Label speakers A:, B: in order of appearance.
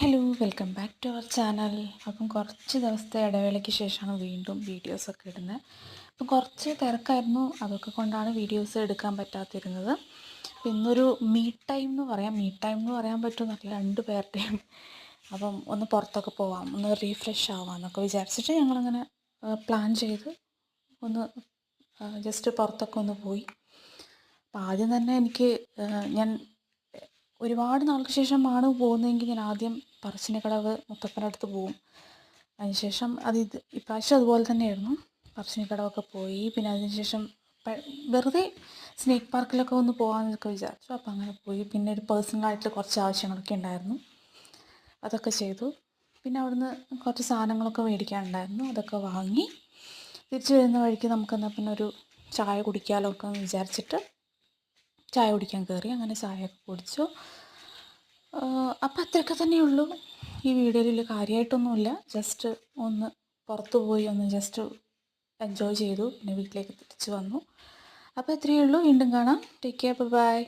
A: Hello welcome back to our channel. അപ്പം കുറച്ച് ദിവസത്തെ ഇടവേളയ്ക്ക് ശേഷമാണ് വീണ്ടും വീഡിയോസൊക്കെ ഇടുന്നത്. അപ്പം കുറച്ച് തിരക്കായിരുന്നു, അതൊക്കെ കൊണ്ടാണ് വീഡിയോസ് എടുക്കാൻ പറ്റാതിരുന്നത്. അപ്പം ഇന്നൊരു ടൈം എന്ന് പറയാൻ പറ്റുമെന്നറിയില്ല, രണ്ട് പേരുടെയും. അപ്പം ഒന്ന് പുറത്തൊക്കെ പോവാം, ഒന്ന് റീഫ്രഷ് ആവാം എന്നൊക്കെ വിചാരിച്ചിട്ട് ഞങ്ങളങ്ങനെ പ്ലാൻ ചെയ്ത് ഒന്ന് ജസ്റ്റ് പുറത്തൊക്കെ ഒന്ന് പോയി. അപ്പം ആദ്യം തന്നെ ഞാൻ ഒരുപാട് നാൾക്ക് ശേഷമാണ് പോകുന്നതെങ്കിൽ ഞാൻ ആദ്യം പറശ്ശിനിക്കടവ് മുത്തപ്പൻ്റെ അടുത്ത് പോകും. അതിനുശേഷം ഇപ്രാവശ്യം അതുപോലെ തന്നെയായിരുന്നു. പറശ്ശിനിക്കടവൊക്കെ പോയി. പിന്നെ അതിനുശേഷം വെറുതെ സ്നേക്ക് പാർക്കിലൊക്കെ ഒന്ന് പോകാമെന്നൊക്കെ വിചാരിച്ചു. അപ്പോൾ അങ്ങനെ പോയി. പിന്നെ ഒരു പേഴ്സണലായിട്ടുള്ള കുറച്ച് ആവശ്യങ്ങളൊക്കെ ഉണ്ടായിരുന്നു, അതൊക്കെ ചെയ്തു. പിന്നെ അവിടുന്ന് കുറച്ച് സാധനങ്ങളൊക്കെ മേടിക്കാനുണ്ടായിരുന്നു, അതൊക്കെ വാങ്ങി തിരിച്ചു വരുന്ന വഴിക്ക് നമുക്കെന്നാൽ പിന്നെ ഒരു ചായ കുടിക്കാമല്ലോ ഒക്കെ എന്ന് വിചാരിച്ചിട്ട് ചായ കുടിക്കാൻ കയറി. അങ്ങനെ ചായയൊക്കെ കുടിച്ചു. അപ്പം അത്രയൊക്കെ തന്നെയുള്ളൂ. ഈ വീഡിയോയിൽ കാര്യമായിട്ടൊന്നുമില്ല. ജസ്റ്റ് ഒന്ന് പുറത്ത് പോയി ഒന്ന് ജസ്റ്റ് എൻജോയ് ചെയ്തു. പിന്നെ വീട്ടിലേക്ക് തിരിച്ചു വന്നു. അപ്പോൾ ഇത്രയേ ഉള്ളൂ. വീണ്ടും കാണാം. Take care. ബൈ.